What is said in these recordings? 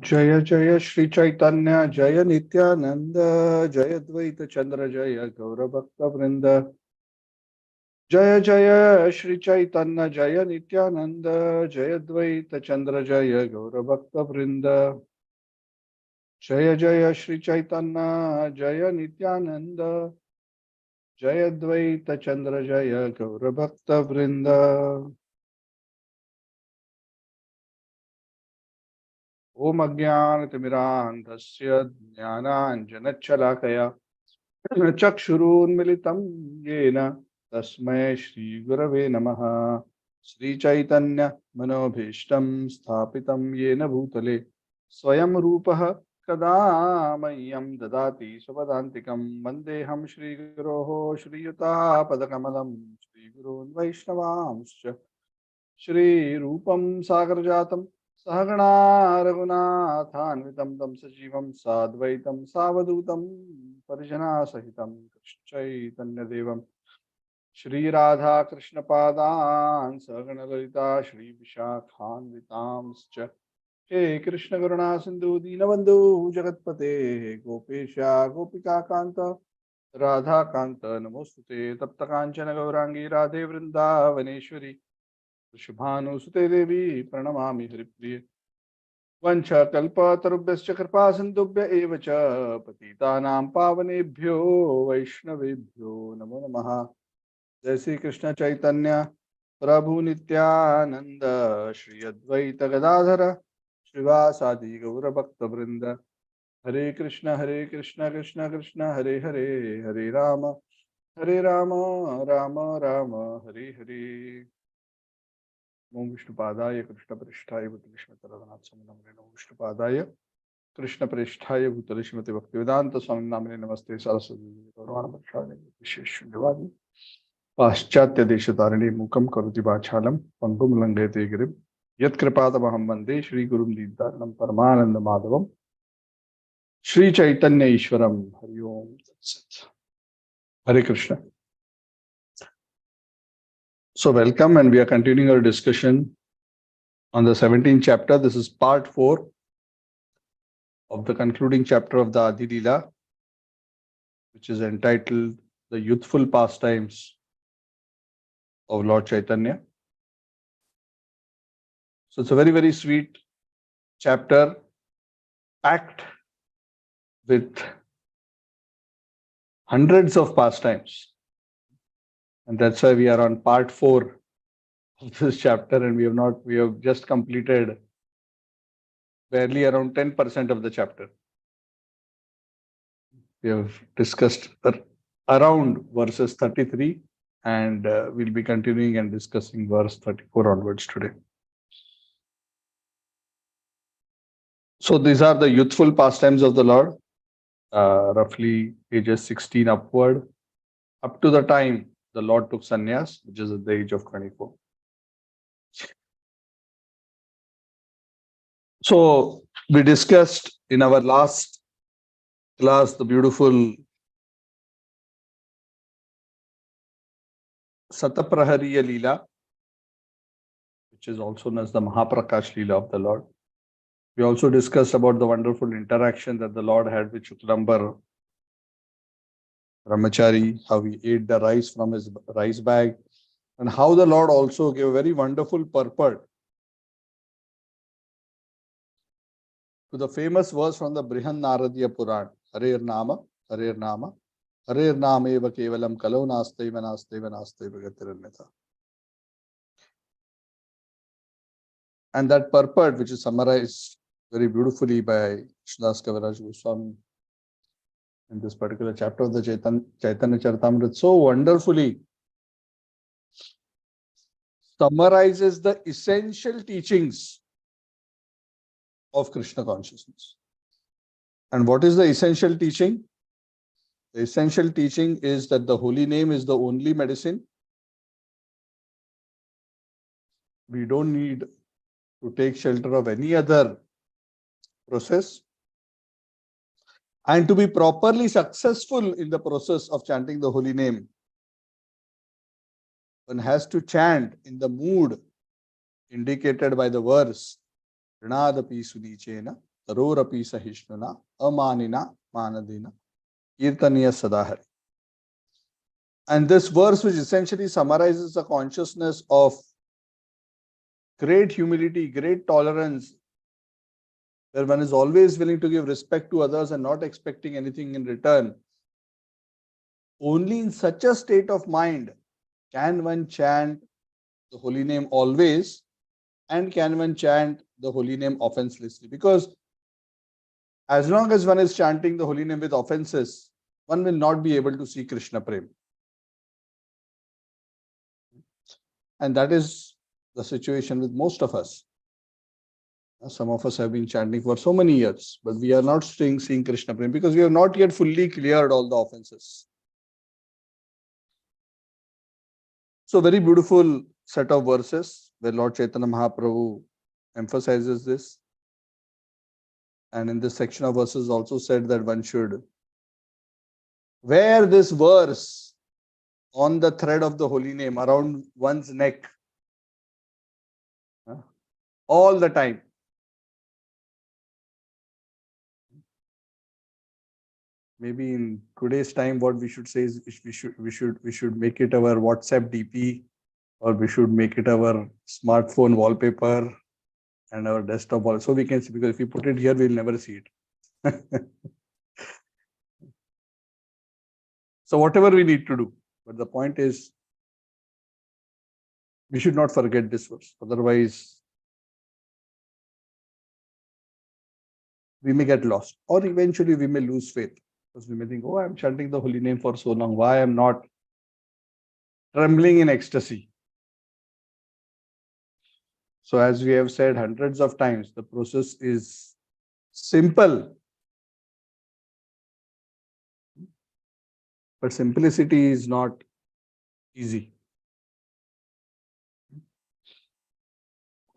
Jaya Jaya Shri Chaitanya Jaya Nityananda Jaya Dvaita Chandra Jaya Gaura Bhakta Vrinda Jaya Jaya Shri Chaitanya Jaya Nityananda Jaya Dvaita Chandra Jaya Gaura Bhakta Vrinda Jaya Jaya Shri Chaitanya Jaya Nityananda Jaya Dvaita Chandra Jaya Gaura Bhakta Vrinda Om Ajnanatimirandhasya Jnananjanachalakaya चक्षुरुन्मिलितं येन तस्मै श्रीगुरवे नमः श्रीचैतन्य मनोभीष्टं स्थापितं येन भूतले स्वयं रूपः कदा मह्यं ददाति स्वपदान्तिकं वन्देऽहं श्रीगुरोः श्रीयुतापदकमलं श्रीगुरून् वैष्णवांश्च श्रीरूपं सागरजातं सहगणा रघुनाथान्वितं तं सजीवं साद्वैतं सावधूतं परिजनासहितं कृष्णचैतन्यदेवं श्रीराधाकृष्णपादान् सहगणललिता श्रीविशाखान्वितांश्च हे कृष्णकरुणा सिन्धु दीनबन्धु जगत्पते गोपेश गोपिकान्त राधाकान्त नमोस्तुते तप्तकाञ्चन गौराङ्गी राधे वृन्दावनेश्वरी शुभानुसुते देवी प्रणमामि हरिप्रिये वंशकल्पतरुभ्यश्च कृपा सिन्धुभ्य एव च पतितानां पावनेभ्यो वैष्णवेभ्यो नमो नमः। जय श्री कृष्ण चैतन्य प्रभु नित्यानंद श्री अद्वैत गदाधर श्रीवासादि गौरभक्तवृंद हरे कृष्ण कृष्ण कृष्ण हरे हरे हरे राम राम राम हरे हरे। ओम विष्णुपादाय कृष्णप्रेष्ठाय भूतले श्रीमते रघुनाथ स्वामी नामिने नमो विष्णुपादाय कृष्णप्रेष्ठाय भूतले श्रीमते भक्तिवेदांत स्वामी नामिने नमस्ते सरस्वती गौरवाण प्रसादे विशेष धन्यवाद। पाश्चात्य देशतारिणी मूकं करोति वाचालं पंगुं लंघयते गिरिं यत्कृपातमहं वन्दे श्रीगुरुं दीनतारिणं परमानंद माधवं श्री चैतन्य ईश्वरं। हरि ओम तत्सत्। हरे Krishna. So welcome, and we are continuing our discussion on the 17th chapter. This is part 4 of the concluding chapter of the Adi Lila, which is entitled The Youthful Pastimes of Lord Chaitanya. So it's a very, very sweet chapter, packed with hundreds of pastimes. And that's why we are on part 4 of this chapter, and we have just completed barely around 10% of the chapter. We have discussed around verses 33, and we'll be continuing and discussing verse 34 onwards today. So these are the youthful pastimes of the Lord, roughly ages 16 upward, up to the time the Lord took sannyas, which is at the age of 24. So we discussed in our last class the beautiful Sataprahariya Lila, which is also known as the Mahaprakash Lila of the Lord. We also discussed about the wonderful interaction that the Lord had with Shuklambar Brahmachari, how he ate the rice from his rice bag, and how the Lord also gave a very wonderful purport to the famous verse from the Brihan Naradiya Puran, Harer Nama, Harer Nama, Harer Nama eva kevalam kalau nasteva nasteva nasteva gatirannatha. And that purport, which is summarized very beautifully by Krishnadas Kaviraj Goswami in this particular chapter of the Chaitanya Charitamrita, so wonderfully summarizes the essential teachings of Krishna consciousness. And what is the essential teaching? The essential teaching is that the holy name is the only medicine. We don't need to take shelter of any other process. And to be properly successful in the process of chanting the holy name, one has to chant in the mood indicated by the verse, Pranadapi Sunichena, tarorapi sahishnuna amanina manadina kirtaniya sadahari. And this verse, which essentially summarizes the consciousness of great humility, great tolerance, where one is always willing to give respect to others and not expecting anything in return. Only in such a state of mind can one chant the holy name always, and can one chant the holy name offenselessly. Because as long as one is chanting the holy name with offenses, one will not be able to see Krishna Prem. And that is the situation with most of us. Some of us have been chanting for so many years, but we are not seeing Krishna Prem because we have not yet fully cleared all the offenses. So very beautiful set of verses where Lord Chaitanya Mahaprabhu emphasizes this. And in this section of verses also said that one should wear this verse on the thread of the holy name around one's neck all the time. Maybe in today's time, what we should say is we should make it our WhatsApp DP, or we should make it our smartphone wallpaper and our desktop wall, so we can see, because if we put it here, we'll never see it. So whatever we need to do, but the point is, we should not forget this verse. Otherwise, we may get lost, or eventually we may lose faith, because we may think, oh, I'm chanting the holy name for so long, why I'm not trembling in ecstasy? So as we have said hundreds of times, the process is simple, but simplicity is not easy.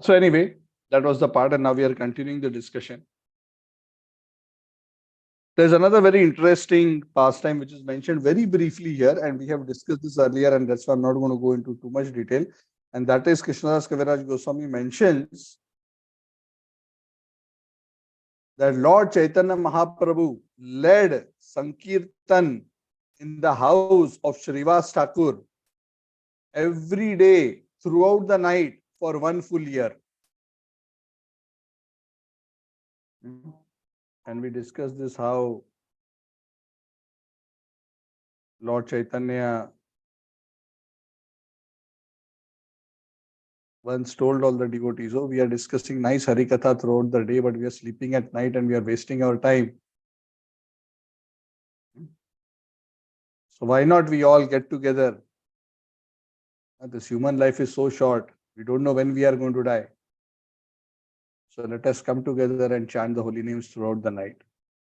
So anyway, that was the part, and now we are continuing the discussion. There's another very interesting pastime which is mentioned very briefly here, and we have discussed this earlier, and that's why I'm not going to go into too much detail. And that is, Krishnadas Kaviraj Goswami mentions that Lord Chaitanya Mahaprabhu led Sankirtan in the house of Srivas Thakur every day throughout the night for 1 full year. And we discussed this, how Lord Chaitanya once told all the devotees, oh, we are discussing nice Harikatha throughout the day, but we are sleeping at night and we are wasting our time. So why not we all get together? This human life is so short. We don't know when we are going to die. So let us come together and chant the holy names throughout the night.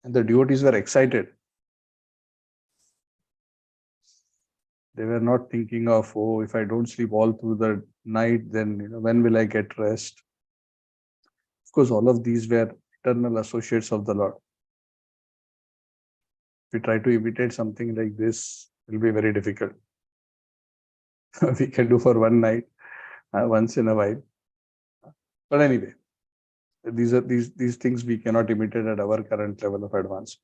And the devotees were excited. They were not thinking of, oh, if I don't sleep all through the night, then when will I get rest? Of course, all of these were eternal associates of the Lord. If we try to imitate something like this, it will be very difficult. We can do for one night, once in a while. But anyway, these things we cannot imitate at our current level of advance.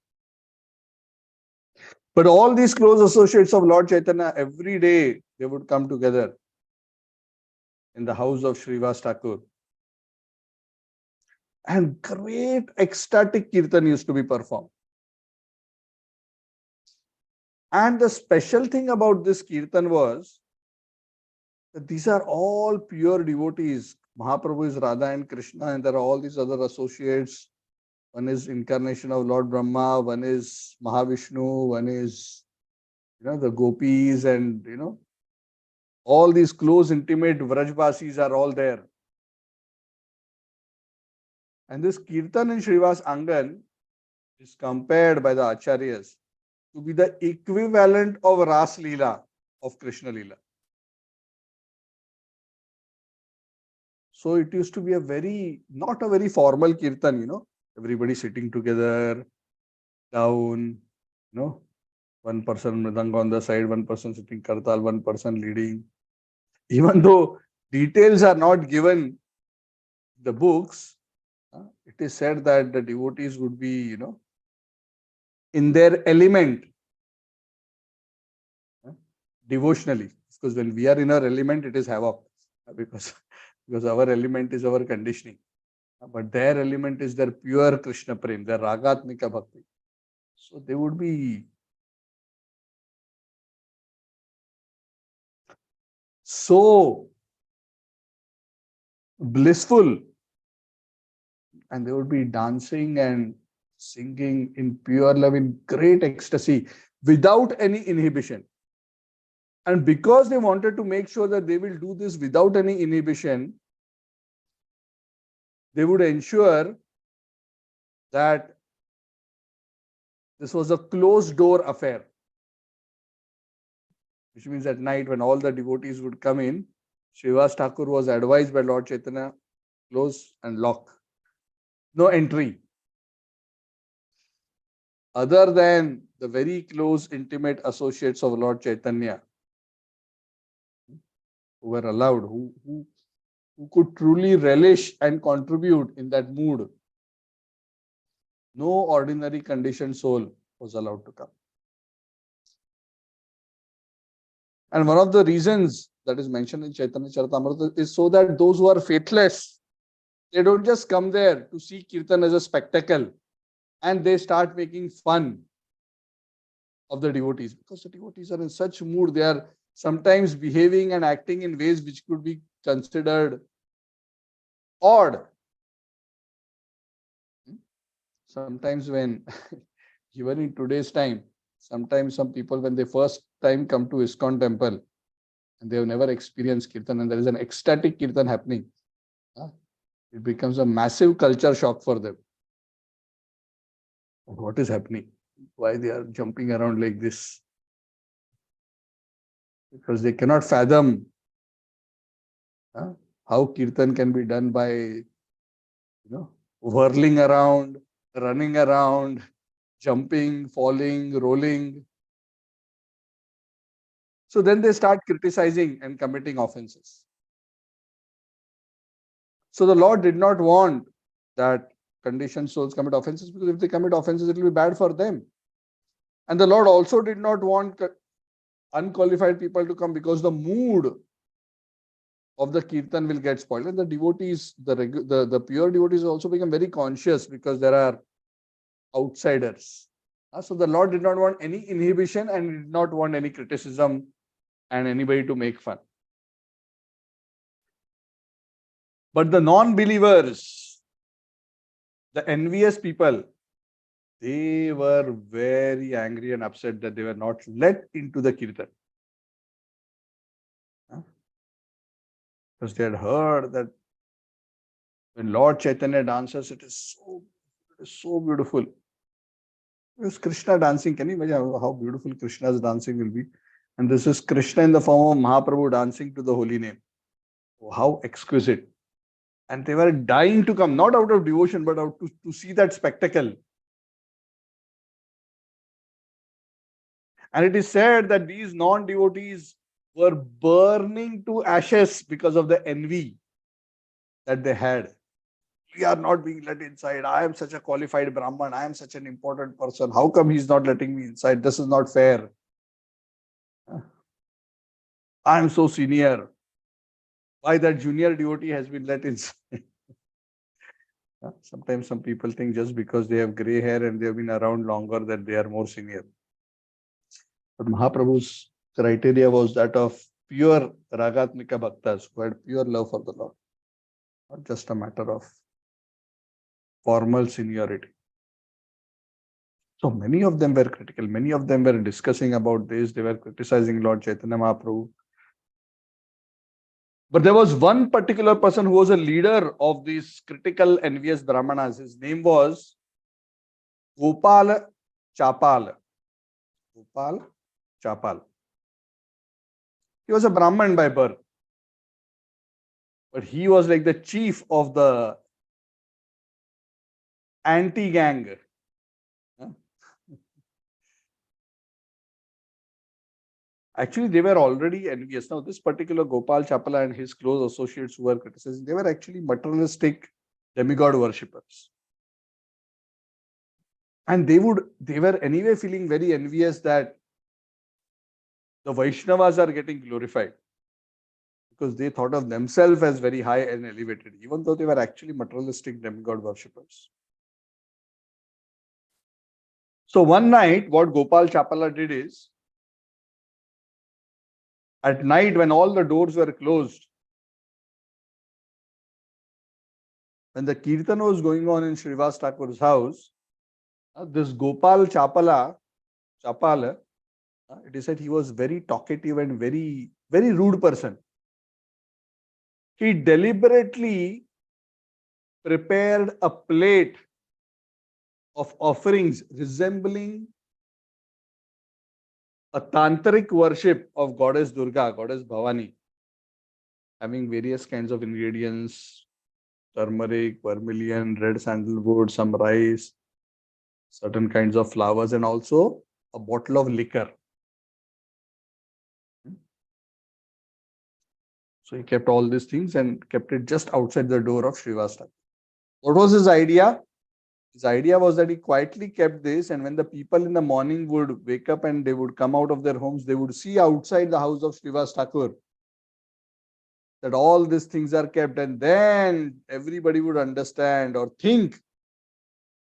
But all these close associates of Lord Chaitanya, every day they would come together in the house of Srivas Thakur. And great ecstatic kirtan used to be performed. And the special thing about this kirtan was that these are all pure devotees. Mahaprabhu is Radha and Krishna, and there are all these other associates. One is incarnation of Lord Brahma, one is Mahavishnu, one is the gopis, and all these close, intimate Vrajvasis are all there. And this kirtan in Srivas Angan is compared by the Acharyas to be the equivalent of Ras Lila, of Krishna Lila. So it used to be not a very formal kirtan, everybody sitting together, down, one person mridanga on the side, one person sitting kartal, one person leading. Even though details are not given in the books, it it is said that the devotees would be, in their element, devotionally. Because when we are in our element, it is havoc, because our element is our conditioning. But their element is their pure Krishna prem, their ragatmika bhakti. So they would be so blissful, and they would be dancing and singing in pure love, in great ecstasy, without any inhibition. And because they wanted to make sure that they will do this without any inhibition, they would ensure that this was a closed door affair. Which means at night when all the devotees would come in, Srivas Thakur was advised by Lord Chaitanya, close and lock. No entry. Other than the very close, intimate associates of Lord Chaitanya, who were allowed, who could truly relish and contribute in that mood, no ordinary conditioned soul was allowed to come. And one of the reasons that is mentioned in Chaitanya Charitamrita is so that those who are faithless, they don't just come there to see Kirtan as a spectacle and they start making fun of the devotees, because the devotees are in such mood, they are sometimes behaving and acting in ways which could be considered odd. Sometimes when, even in today's time, sometimes some people, when they first time come to ISKCON temple and they have never experienced Kirtan and there is an ecstatic Kirtan happening, it becomes a massive culture shock for them. What is happening? Why they are jumping around like this? Because they cannot fathom how Kirtan can be done by, whirling around, running around, jumping, falling, rolling. So then they start criticizing and committing offenses. So the Lord did not want that conditioned souls commit offenses, because if they commit offenses, it will be bad for them. And the Lord also did not want unqualified people to come, because the mood of the Kirtan will get spoiled. And the devotees, the pure devotees also become very conscious, because there are outsiders. So the Lord did not want any inhibition and did not want any criticism and anybody to make fun. But the non-believers, the envious people, they were very angry and upset that they were not let into the Kirtan. Because they had heard that when Lord Chaitanya dances, it is so beautiful. It's Krishna dancing. Can you imagine how beautiful Krishna's dancing will be? And this is Krishna in the form of Mahaprabhu dancing to the holy name. Oh, how exquisite. And they were dying to come, not out of devotion, but out to see that spectacle. And it is said that these non-devotees were burning to ashes because of the envy that they had. We are not being let inside. I am such a qualified Brahman. I am such an important person. How come he's not letting me inside? This is not fair. I am so senior. Why that junior devotee has been let inside? Sometimes some people think just because they have grey hair and they have been around longer that they are more senior. But Mahaprabhu's criteria was that of pure ragatmika bhaktas who had pure love for the Lord. Not just a matter of formal seniority. So many of them were critical. Many of them were discussing about this. They were criticizing Lord Chaitanya Mahaprabhu. But there was one particular person who was a leader of these critical, envious Brahmanas. His name was Gopal Chapal. Gopal Chapal. He was a Brahman by birth. But he was like the chief of the anti-gang. Actually, they were already envious. Now, this particular Gopal Chapala and his close associates who were criticizing, they were actually materialistic demigod worshippers. And they were anyway feeling very envious that the Vaishnavas are getting glorified, because they thought of themselves as very high and elevated, even though they were actually materialistic demigod worshippers. So one night, what Gopal Chapala did is, at night when all the doors were closed, when the kirtan was going on in Srivas Thakur's house, this Gopal Chapala, it is said he was very talkative and very, very rude person. He deliberately prepared a plate of offerings resembling a tantric worship of goddess Durga, goddess Bhavani, having various kinds of ingredients, turmeric, vermilion, red sandalwood, some rice, certain kinds of flowers, and also a bottle of liquor. So he kept all these things and kept it just outside the door of Srivas Thakur. What was his idea? His idea was that he quietly kept this, and when the people in the morning would wake up and they would come out of their homes, they would see outside the house of Srivas Thakur that all these things are kept, and then everybody would understand or think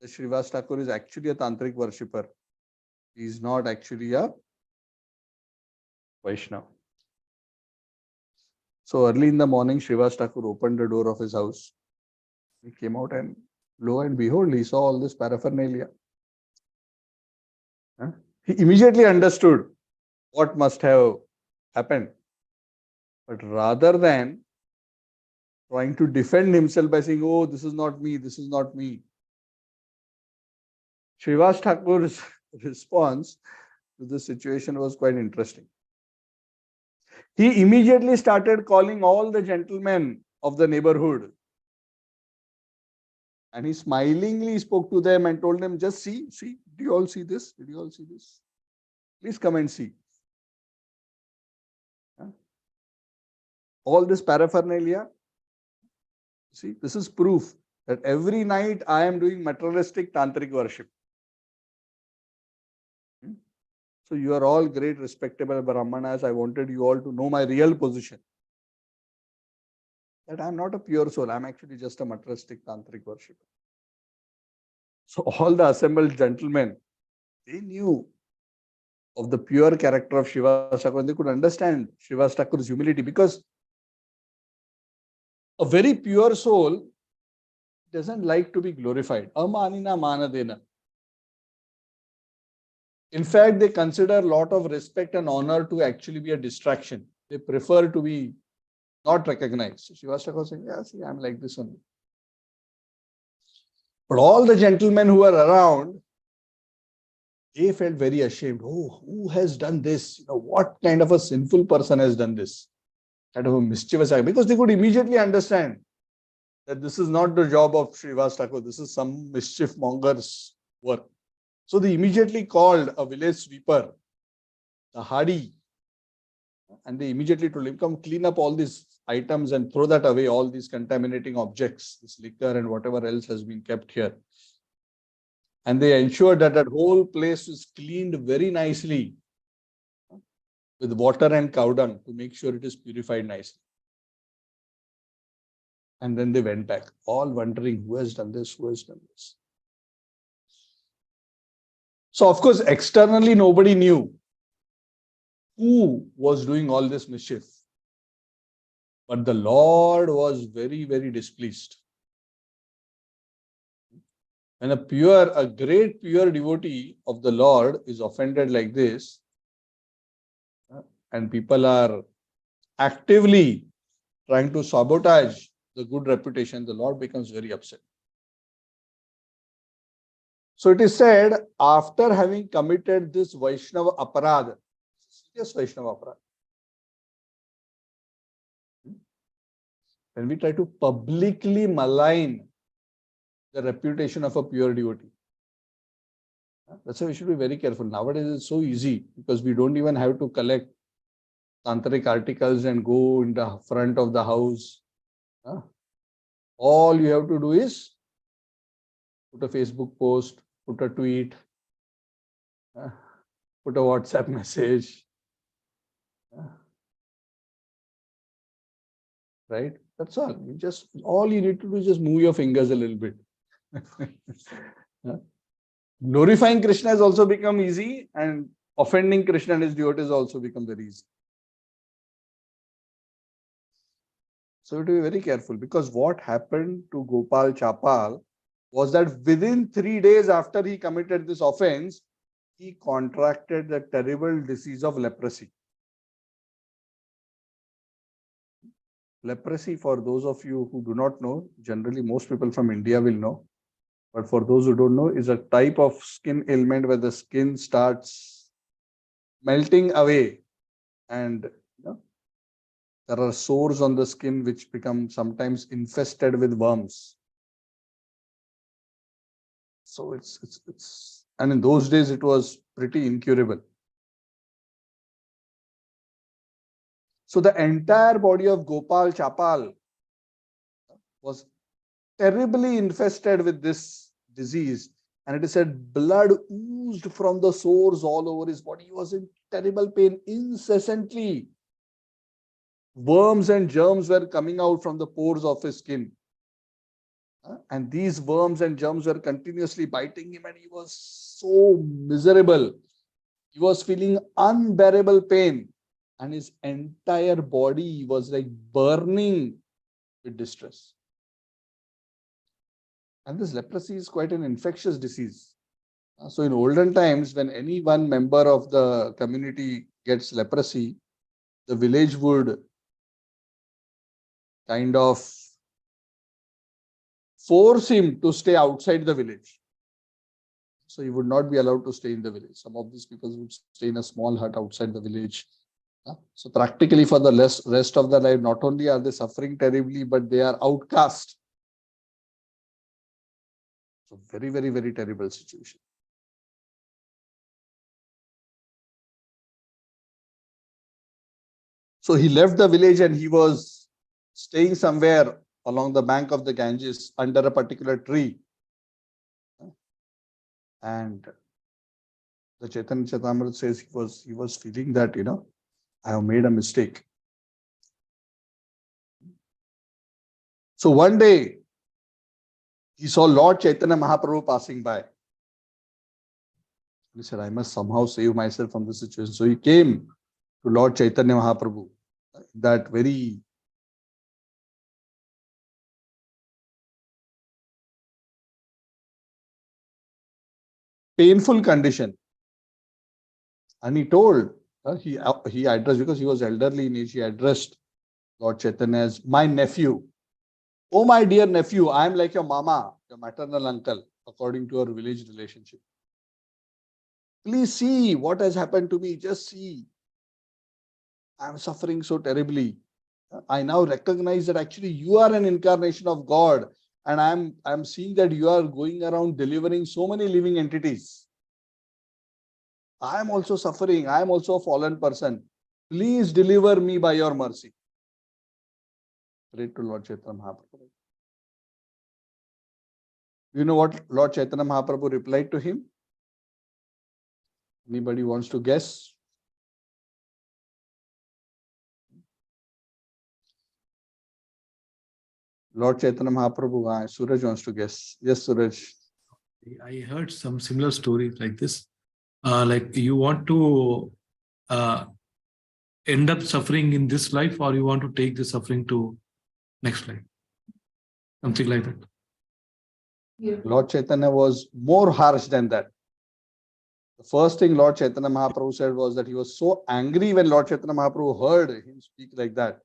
that Srivas Thakur is actually a tantric worshipper. He is not actually a Vaishnava. So early in the morning, Srivas Thakur opened the door of his house. He came out, and lo and behold, he saw all this paraphernalia. He immediately understood what must have happened. But rather than trying to defend himself by saying, oh, this is not me, this is not me, Srivas Thakur's response to this situation was quite interesting. He immediately started calling all the gentlemen of the neighborhood. And he smilingly spoke to them and told them, just see, did you all see this? Did you all see this? Please come and see. All this paraphernalia, see, this is proof that every night I am doing materialistic tantric worship. So you are all great, respectable Brahmanas. I wanted you all to know my real position. That I am not a pure soul. I am actually just a materialistic tantric worshipper. So all the assembled gentlemen, they knew of the pure character of Srivas Thakur, and they could understand Srivas Thakur's humility, because a very pure soul doesn't like to be glorified. Amanina manadena. In fact, they consider a lot of respect and honor to actually be a distraction. They prefer to be not recognized. So Srivas Thakur saying, yeah, see, I'm like this only. But all the gentlemen who were around, they felt very ashamed. Oh, who has done this? You know, what kind of a sinful person has done this? Kind of a mischievous act. Because they could immediately understand that this is not the job of Srivas Thakur. This is some mischief monger's work. So they immediately called a village sweeper, a hardy, and they immediately told him, come clean up all these items and throw that away, all these contaminating objects, this liquor and whatever else has been kept here. And they ensured that that whole place is cleaned very nicely with water and cow dung to make sure it is purified nicely. And then they went back, all wondering who has done this, who has done this. So, of course, externally, nobody knew who was doing all this mischief. But the Lord was very, very displeased. When a great pure devotee of the Lord is offended like this, and people are actively trying to sabotage the good reputation, the Lord becomes very upset. So it is said, after having committed this Vaishnava aparad, serious Vaishnava aparad, when we try to publicly malign the reputation of a pure devotee, that's why we should be very careful. Nowadays it's so easy, because we don't even have to collect tantric articles and go in the front of the house. All you have to do is put a Facebook post, put a tweet, put a WhatsApp message, right? That's all. All you need to do is just move your fingers a little bit. Glorifying Krishna has also become easy, and offending Krishna and his devotees also become very easy. So you have to be very careful, because what happened to Gopal Chapal was that within 3 days after he committed this offense, he contracted the terrible disease of leprosy. Leprosy, for those of you who do not know, generally most people from India will know, but for those who don't know, is a type of skin ailment where the skin starts melting away, and there are sores on the skin which become sometimes infested with worms. So and in those days it was pretty incurable. So the entire body of Gopal Chapal was terribly infested with this disease, and it is said blood oozed from the sores all over his body. He was in terrible pain incessantly. Worms and germs were coming out from the pores of his skin. And these worms and germs were continuously biting him, and he was so miserable. He was feeling unbearable pain, and his entire body was like burning with distress. And this leprosy is quite an infectious disease. So in olden times, when any one member of the community gets leprosy, the village would kind of force him to stay outside the village. So he would not be allowed to stay in the village. Some of these people would stay in a small hut outside the village. So practically for the rest of their life, not only are they suffering terribly, but they are outcast. So very, very, very terrible situation. So he left the village and he was staying somewhere along the bank of the Ganges under a particular tree. And the Chaitanya Charitamrita says he was feeling that, I have made a mistake. So one day he saw Lord Chaitanya Mahaprabhu passing by. He said, I must somehow save myself from this situation. So he came to Lord Chaitanya Mahaprabhu, that very painful condition. And he told, he addressed, because he was elderly in age, he addressed Lord Chaitanya as my nephew. Oh, my dear nephew, I am like your mama, your maternal uncle, according to our village relationship. Please see what has happened to me. Just see. I am suffering so terribly. I now recognize that actually you are an incarnation of God, and I'm seeing that you are going around delivering so many living entities. I am also suffering. I am also a fallen person. Please deliver me by your mercy. Pray to Lord Chaitanya Mahaprabhu. You know what Lord Chaitanya Mahaprabhu replied to him? Anybody wants to guess? Lord Chaitanya Mahaprabhu, Suraj wants to guess. Yes, Suraj. I heard some similar stories like this. Like you want to end up suffering in this life, or you want to take the suffering to next life. Something like that. Yeah. Lord Chaitanya was more harsh than that. The first thing Lord Chaitanya Mahaprabhu said was that he was so angry when Lord Chaitanya Mahaprabhu heard him speak like that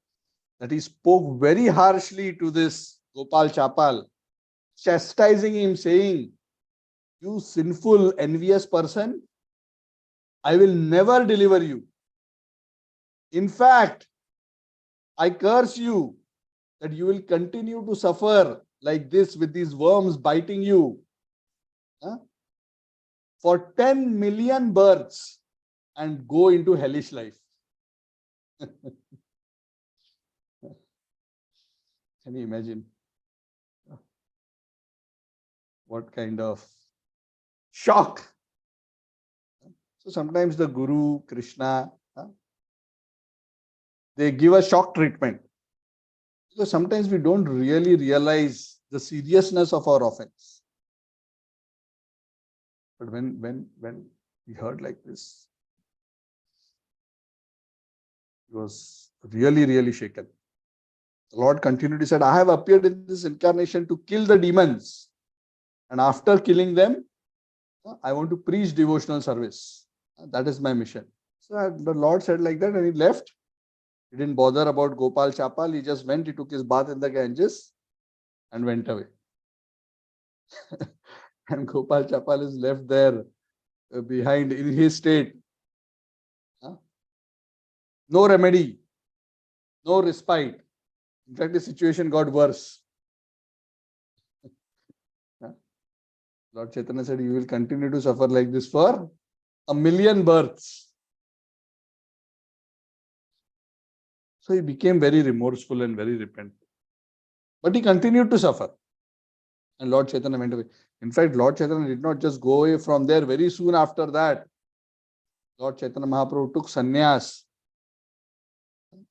he spoke very harshly to this Gopal Chapal, chastising him, saying, you sinful, envious person, I will never deliver you. In fact, I curse you that you will continue to suffer like this with these worms biting you for 10 million births and go into hellish life. Can you imagine what kind of shock. So sometimes the Guru, Krishna, they give a shock treatment. Because sometimes we don't really realize the seriousness of our offense. But when we heard like this, he was really, really shaken. The Lord continued, he said, I have appeared in this incarnation to kill the demons. And after killing them, I want to preach devotional service. That is my mission. So the Lord said like that and he left. He didn't bother about Gopal Chapal. He just went, he took his bath in the Ganges and went away. And Gopal Chapal is left there behind in his state. No remedy, no respite. In fact, the situation got worse. Lord Chaitanya said, you will continue to suffer like this for 1,000,000 births. So he became very remorseful and very repentant. But he continued to suffer. And Lord Chaitanya went away. In fact, Lord Chaitanya did not just go away from there. Very soon after that, Lord Chaitanya Mahaprabhu took sannyas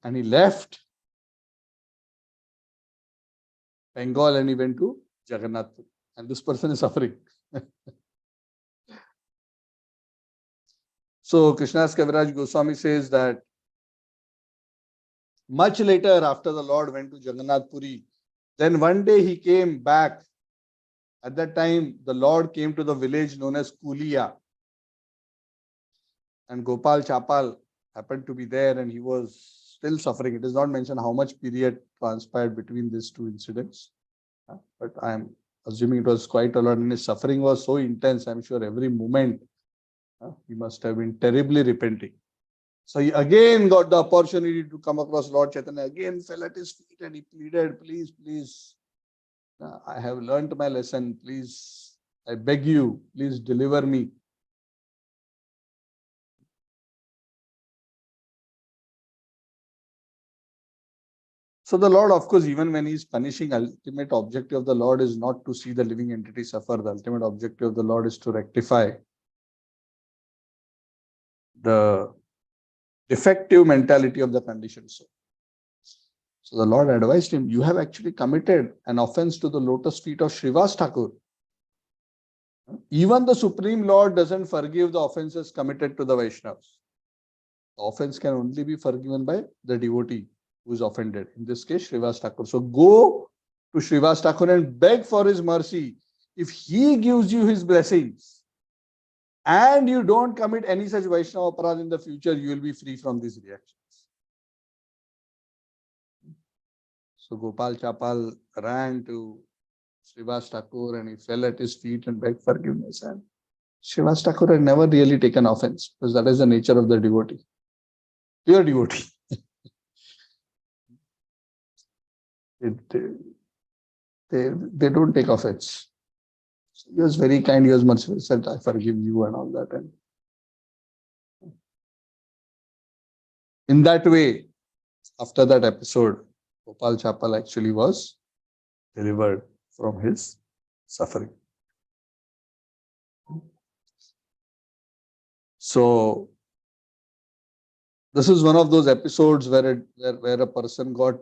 and he left Bengal and he went to Jagannath. And this person is suffering. So Krishnadas Kaviraj Goswami says that much later, after the Lord went to Jagannath Puri, then one day he came back. At that time, the Lord came to the village known as Kulia. And Gopal Chapal happened to be there and he was still suffering. It is not mentioned how much period transpired between these two incidents. But I am assuming it was quite a lot and his suffering was so intense. I am sure every moment he must have been terribly repenting. So he again got the opportunity to come across Lord Chaitanya, again fell at his feet and he pleaded, please, please, I have learned my lesson, please, I beg you, please deliver me. So the Lord, of course, even when he is punishing, ultimate objective of the Lord is not to see the living entity suffer. The ultimate objective of the Lord is to rectify the defective mentality of the conditioned soul. So the Lord advised him, you have actually committed an offense to the lotus feet of Srivas Thakur. Even the Supreme Lord doesn't forgive the offenses committed to the Vaishnavas. The offense can only be forgiven by the devotee who is offended. In this case, Srivas Thakur. So go to Srivas Thakur and beg for his mercy. If he gives you his blessings and you don't commit any such Vaishnava aparadh in the future, you will be free from these reactions. So Gopal Chapal ran to Srivas Thakur and he fell at his feet and begged forgiveness. And Srivas Thakur had never really taken offense because that is the nature of the devotee. Pure devotee. They don't take offense. So he was very kind, he was merciful, he said, I forgive you and all that. And in that way, after that episode, Gopal Chapal actually was delivered from his suffering. So this is one of those episodes where a person got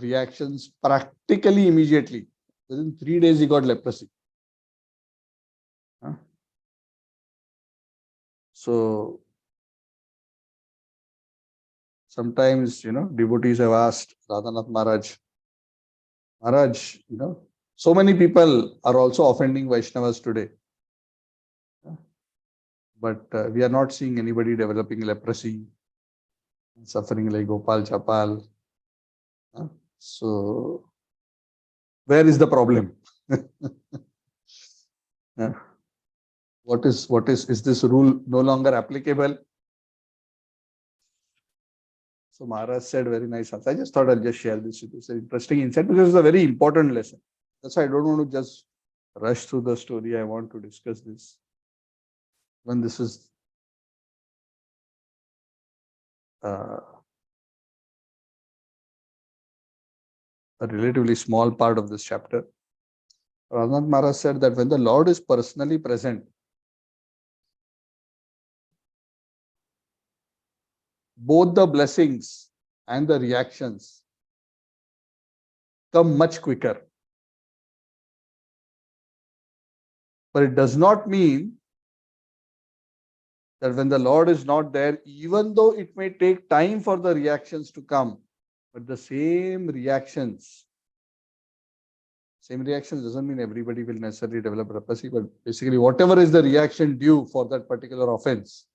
reactions practically immediately. Within 3 days, he got leprosy. So sometimes, devotees have asked Radhanath Maharaj, so many people are also offending Vaishnavas today. But we are not seeing anybody developing leprosy, suffering like Gopal Chapal. So, where is the problem? Is this rule no longer applicable? So Maharaj said very nice answer. I just thought I'll just share this with you. It's an interesting insight because it's a very important lesson. That's why I don't want to just rush through the story. I want to discuss this. When this is a relatively small part of this chapter. Radhanath Maharaj said that when the Lord is personally present, both the blessings and the reactions come much quicker. But it does not mean that when the Lord is not there, even though it may take time for the reactions to come, but the same reactions doesn't mean everybody will necessarily develop leprosy, but basically whatever is the reaction due for that particular offense,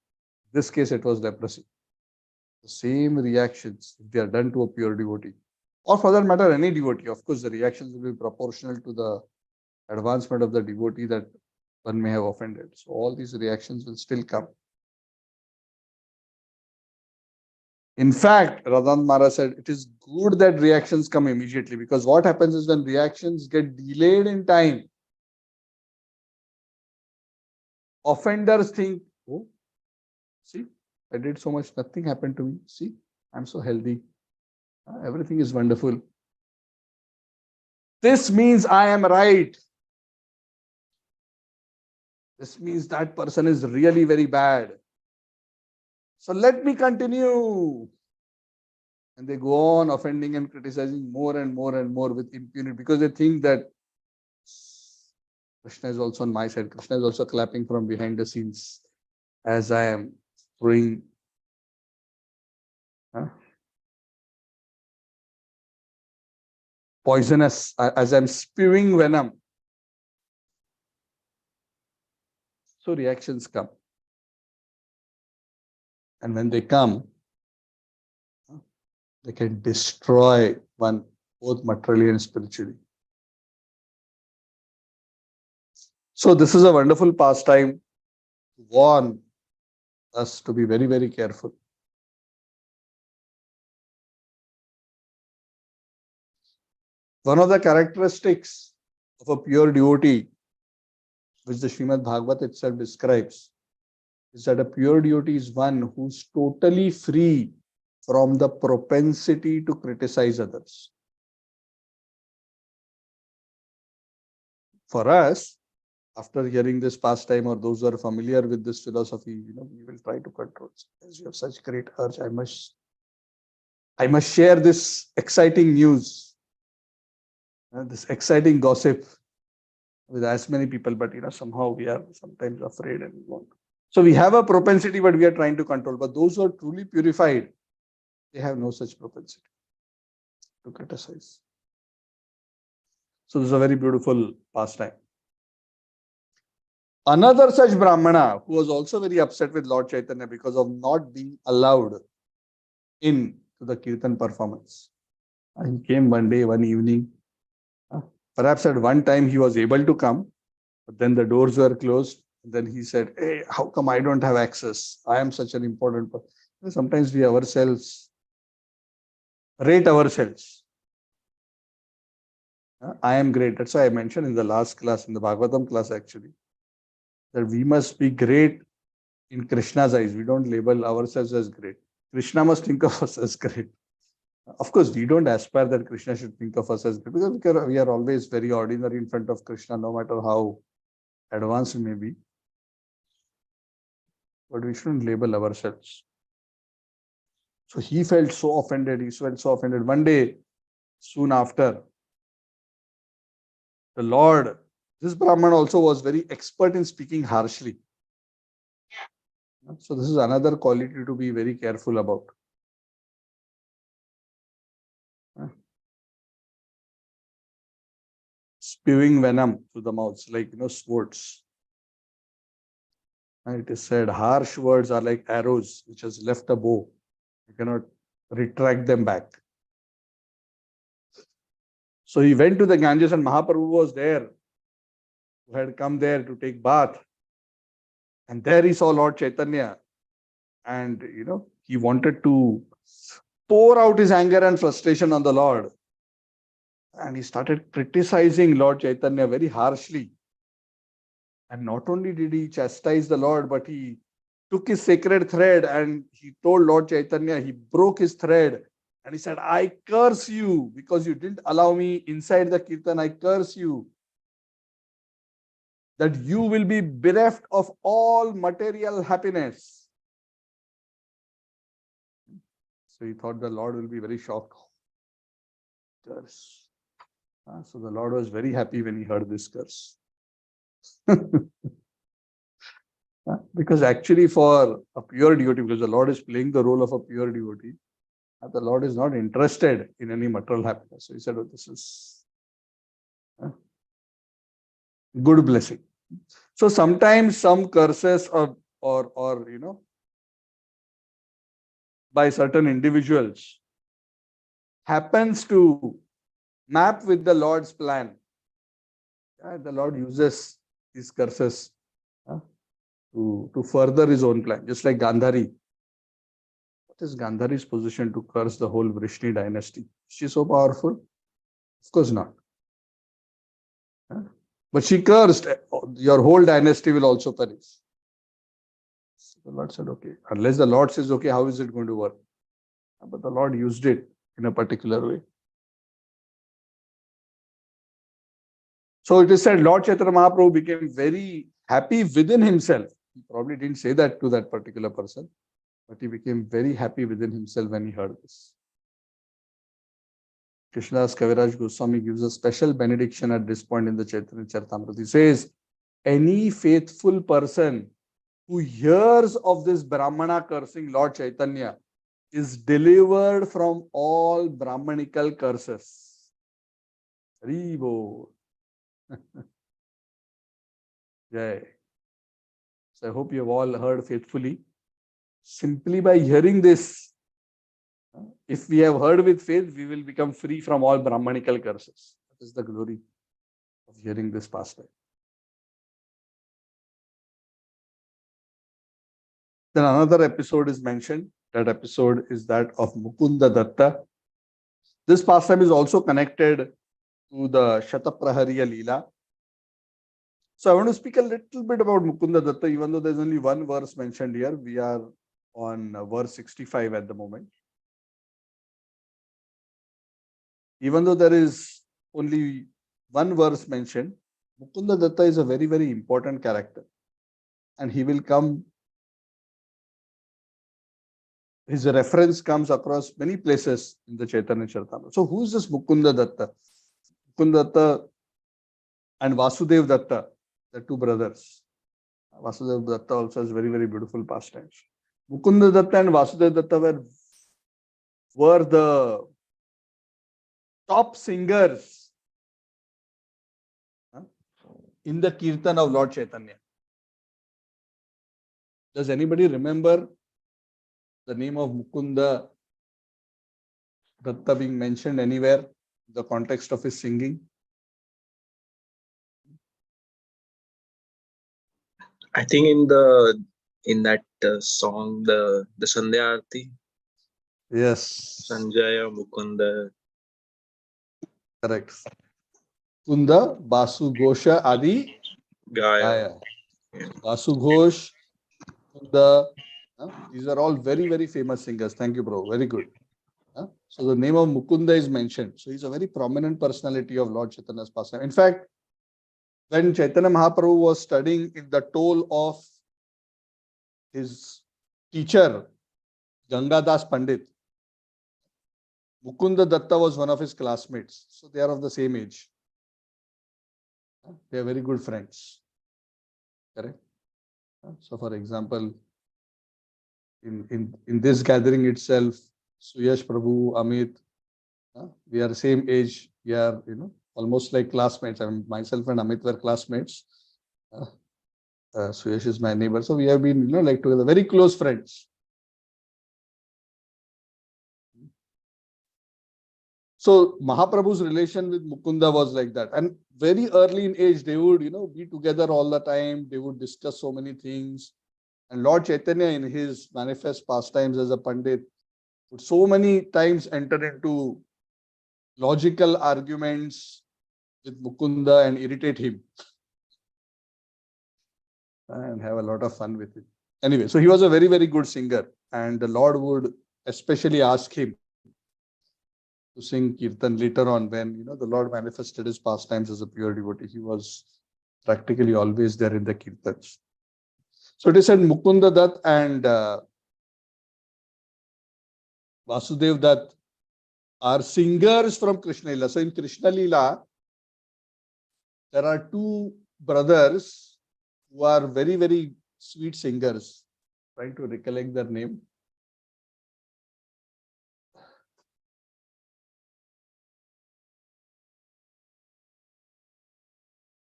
in this case it was leprosy. The same reactions, if they are done to a pure devotee, or for that matter any devotee, of course the reactions will be proportional to the advancement of the devotee that one may have offended. So all these reactions will still come. In fact, Radhan Mara said, it is good that reactions come immediately, because what happens is when reactions get delayed in time, offenders think, oh, see, I did so much, nothing happened to me. See, I'm so healthy. Everything is wonderful. This means I am right. This means that person is really very bad. So let me continue. And they go on offending and criticizing more and more and more with impunity, because they think that Krishna is also on my side. Krishna is also clapping from behind the scenes as I am throwing poisonous, as I'm spewing venom. So reactions come. And when they come, they can destroy one both materially and spiritually. So this is a wonderful pastime to warn us to be very, very careful. One of the characteristics of a pure devotee, which the Srimad Bhagavat itself describes, is that a pure devotee is one who's totally free from the propensity to criticize others. For us, after hearing this pastime, or those who are familiar with this philosophy, we will try to control. As you have such great urge, I must share this exciting news, this exciting gossip with as many people, but somehow we are sometimes afraid and we won't. So we have a propensity, but we are trying to control. But those who are truly purified, they have no such propensity to criticize. So this is a very beautiful pastime. Another such Brahmana who was also very upset with Lord Chaitanya because of not being allowed in to the Kirtan performance. He came one day, one evening. Perhaps at one time he was able to come, but then the doors were closed. Then he said, hey, how come I don't have access? I am such an important person. Sometimes we ourselves rate ourselves. I am great. That's why I mentioned in the last class, in the Bhagavatam class actually, that we must be great in Krishna's eyes. We don't label ourselves as great. Krishna must think of us as great. Of course, we don't aspire that Krishna should think of us as great, because we are always very ordinary in front of Krishna, no matter how advanced we may be. But we shouldn't label ourselves. So he felt so offended. He felt so offended. One day, soon after, the Lord, this Brahman also was very expert in speaking harshly. So this is another quality to be very careful about. Spewing venom through the mouth, like swords. It is said, harsh words are like arrows which has left a bow. You cannot retract them back. So he went to the Ganges, and Mahaprabhu was there, who had come there to take bath. And there he saw Lord Chaitanya. And, he wanted to pour out his anger and frustration on the Lord. And he started criticizing Lord Chaitanya very harshly. And not only did he chastise the Lord, but he took his sacred thread and he told Lord Chaitanya, he broke his thread. And he said, I curse you because you didn't allow me inside the Kirtan. I curse you that you will be bereft of all material happiness. So he thought the Lord will be very shocked. Curse. So the Lord was very happy when he heard this curse. Because actually for a pure devotee, because the Lord is playing the role of a pure devotee, the Lord is not interested in any material happiness. So he said, oh, this is good blessing. So sometimes some curses or by certain individuals happens to map with the Lord's plan. The Lord uses these curses to further his own plan. Just like Gandhari. What is Gandhari's position to curse the whole Vrishni dynasty? Is she so powerful? Of course not. But she cursed, your whole dynasty will also perish. So the Lord said, okay. Unless the Lord says, okay, how is it going to work? But the Lord used it in a particular way. So it is said Lord Chaitanya Mahaprabhu became very happy within himself. He probably didn't say that to that particular person, but he became very happy within himself when he heard this. Krishnadas Kaviraj Goswami gives a special benediction at this point in the Chaitanya Charitamrita. He says, any faithful person who hears of this Brahmana cursing Lord Chaitanya is delivered from all Brahmanical curses. Haribo. Jai. So I hope you have all heard faithfully. Simply by hearing this, if we have heard with faith, we will become free from all Brahmanical curses. That is the glory of hearing this pastime. Then another episode is mentioned. That episode is that of Mukunda Datta. This pastime is also connected to the Shataprahariya Lila. So I want to speak a little bit about Mukunda Datta, even though there's only one verse mentioned here. We are on verse 65 at the moment. Even though there is only one verse mentioned, Mukunda Datta is a very, very important character. And he will come, his reference comes across many places in the Chaitanya Charitamrita. So who is this Mukunda Datta? Mukunda Datta and Vasudev Datta, the two brothers. Vasudev Datta also has very, very beautiful pastimes. Mukunda Datta and Vasudev Datta were the top singers in the Kirtan of Lord Chaitanya. Does anybody remember the name of Mukunda Datta being mentioned anywhere in the context of his singing? I think in that song, the Sandhya Aarti. Yes. Sanjaya Mukunda. Correct. Kunda, Basu Gosha, Adi, Gaya. Basu Ghosh, Kunda. These are all very, very famous singers. Thank you, bro. Very good. So the name of Mukunda is mentioned. So he's a very prominent personality of Lord Chaitanya's pastime. In fact, when Chaitanya Mahaprabhu was studying in the toll of his teacher, Gangadas Pandit, Mukunda Datta was one of his classmates. So they are of the same age. They are very good friends. Correct? So for example, in this gathering itself, Suyash Prabhu, Amit, we are same age. We are, almost like classmates. I mean, myself and Amit were classmates. Suyash is my neighbor. So we have been, like together, very close friends. So Mahaprabhu's relation with Mukunda was like that. And very early in age, they would, be together all the time. They would discuss so many things. And Lord Chaitanya, in his manifest pastimes as a Pandit, would so many times enter into logical arguments with Mukunda and irritate him. And have a lot of fun with it. Anyway, so he was a very, very good singer. And the Lord would especially ask him to sing Kirtan later on when, the Lord manifested his pastimes as a pure devotee. He was practically always there in the Kirtans. So it is said Mukunda Dutt and Vasudev Dutt are singers from Krishna Lila. So in Krishna Lila, there are two brothers who are very, very sweet singers. Trying to recollect their name.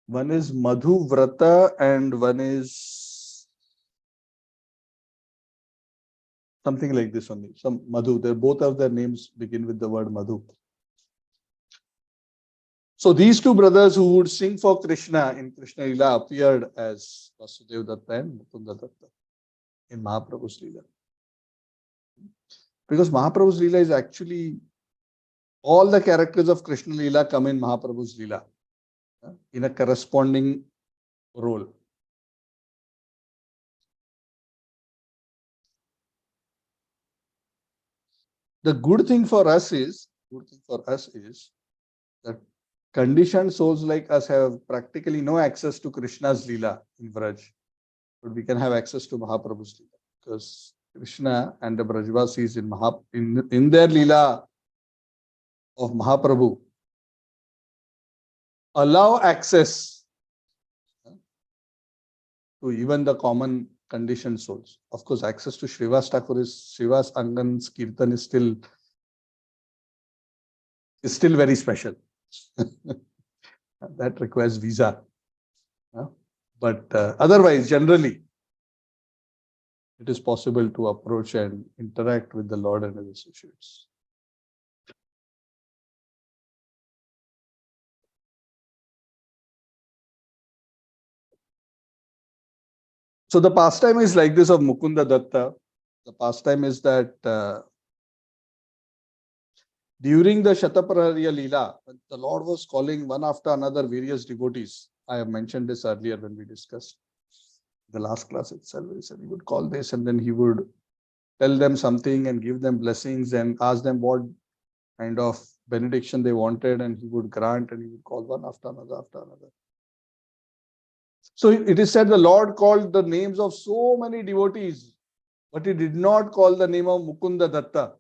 One is Madhu Vrata and one is something like this only. Some Madhu. Both of their names begin with the word Madhu. So these two brothers who would sing for Krishna in Krishna Lila appeared as Vasudev Datta and Mukunda Datta in Mahaprabhu's Lila. Because Mahaprabhu's Lila is actually all the characters of Krishna Lila come in Mahaprabhu's Lila in a corresponding role. The good thing for us is that conditioned souls like us have practically no access to Krishna's Leela in Vraj, but we can have access to Mahaprabhu's Leela because Krishna and the Brajvasis in their Leela of Mahaprabhu allow access to even the common conditioned souls. Of course, access to Srivas Angan's Kirtan is still very special. That requires visa. But otherwise, generally, it is possible to approach and interact with the Lord and his associates. So the pastime is like this of Mukunda Datta. The pastime is that during the Shataprahariya Leela, the Lord was calling one after another various devotees. I have mentioned this earlier when we discussed the last class itself. He said he would call this and then he would tell them something and give them blessings and ask them what kind of benediction they wanted, and he would grant, and he would call one after another after another. So it is said the Lord called the names of so many devotees, but he did not call the name of Mukunda Datta.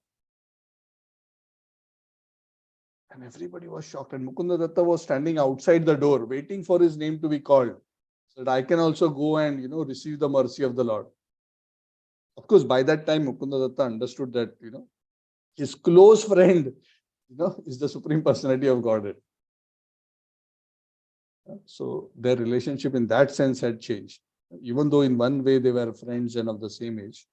And everybody was shocked. And Mukunda Datta was standing outside the door, waiting for his name to be called, so that I can also go and receive the mercy of the Lord. Of course, by that time, Mukunda Datta understood that his close friend, is the Supreme Personality of Godhead. So their relationship in that sense had changed, even though in one way they were friends and of the same age.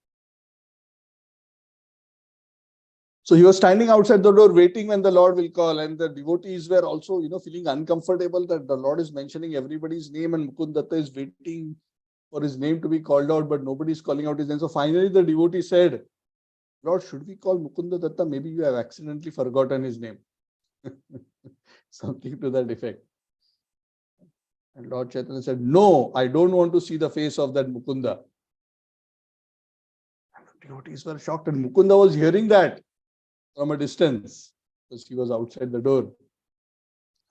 So he was standing outside the door waiting when the Lord will call, and the devotees were also, feeling uncomfortable that the Lord is mentioning everybody's name and Mukunda Datta is waiting for his name to be called out, but nobody is calling out his name. So finally the devotee said, Lord, should we call Mukunda Datta? Maybe you have accidentally forgotten his name. Something to that effect. And Lord Chaitanya said, no, I don't want to see the face of that Mukunda. And the devotees were shocked, and Mukunda was hearing that from a distance because he was outside the door.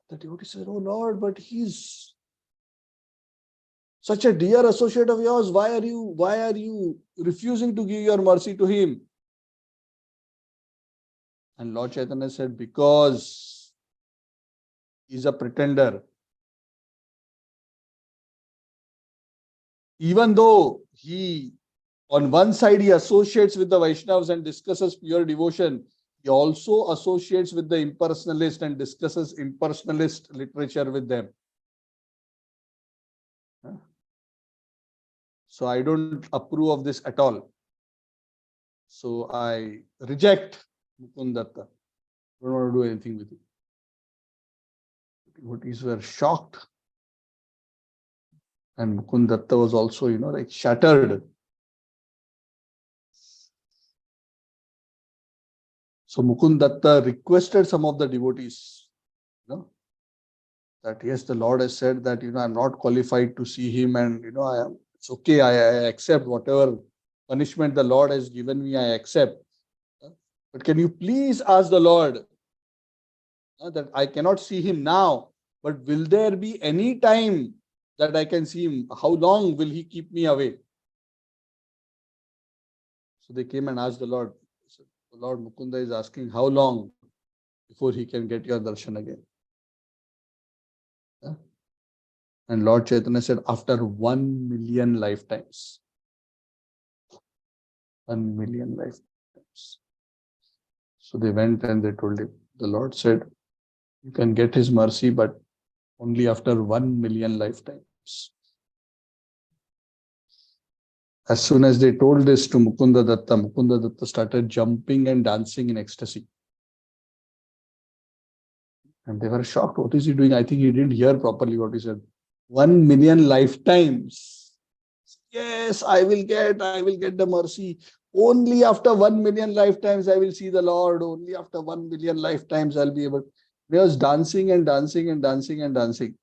The devotee said, oh Lord, but he's such a dear associate of yours. Why are you refusing to give your mercy to him? And Lord Chaitanya said, because he's a pretender. Even though on one side he associates with the Vaishnavas and discusses pure devotion, he also associates with the impersonalist and discusses impersonalist literature with them. So I don't approve of this at all. So I reject Mukunda Datta. I don't want to do anything with it. Devotees were shocked. And Mukunda Datta was also, shattered. So Mukunda Datta requested some of the devotees, that yes, the Lord has said that, I'm not qualified to see him, and, it's okay, I accept whatever punishment the Lord has given me, I accept. But can you please ask the Lord that I cannot see him now, but will there be any time that I can see him? How long will he keep me away? So they came and asked the Lord, Lord Mukunda is asking, how long before he can get your darshan again? Yeah. And Lord Chaitanya said, after 1 million lifetimes. 1 million lifetimes. So they went and they told him, the Lord said, you can get his mercy, but only after 1 million lifetimes. As soon as they told this to Mukunda Datta started jumping and dancing in ecstasy. And they were shocked. What is he doing? I think he didn't hear properly what he said. 1 million lifetimes. Yes, I will get the mercy. Only after 1 million lifetimes I will see the Lord. Only after 1 million lifetimes I'll be able. He was dancing and dancing and dancing and dancing.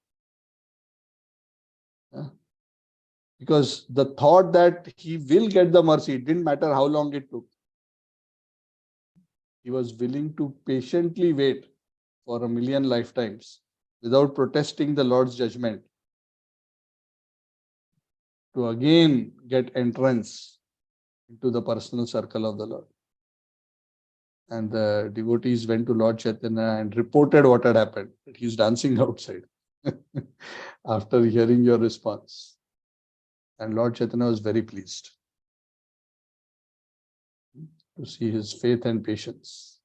Because the thought that he will get the mercy, it didn't matter how long it took. He was willing to patiently wait for 1 million lifetimes without protesting the Lord's judgment to again get entrance into the personal circle of the Lord. And the devotees went to Lord Chaitanya and reported what had happened, that he's dancing outside after hearing your response. And Lord Chaitanya was very pleased to see his faith and patience.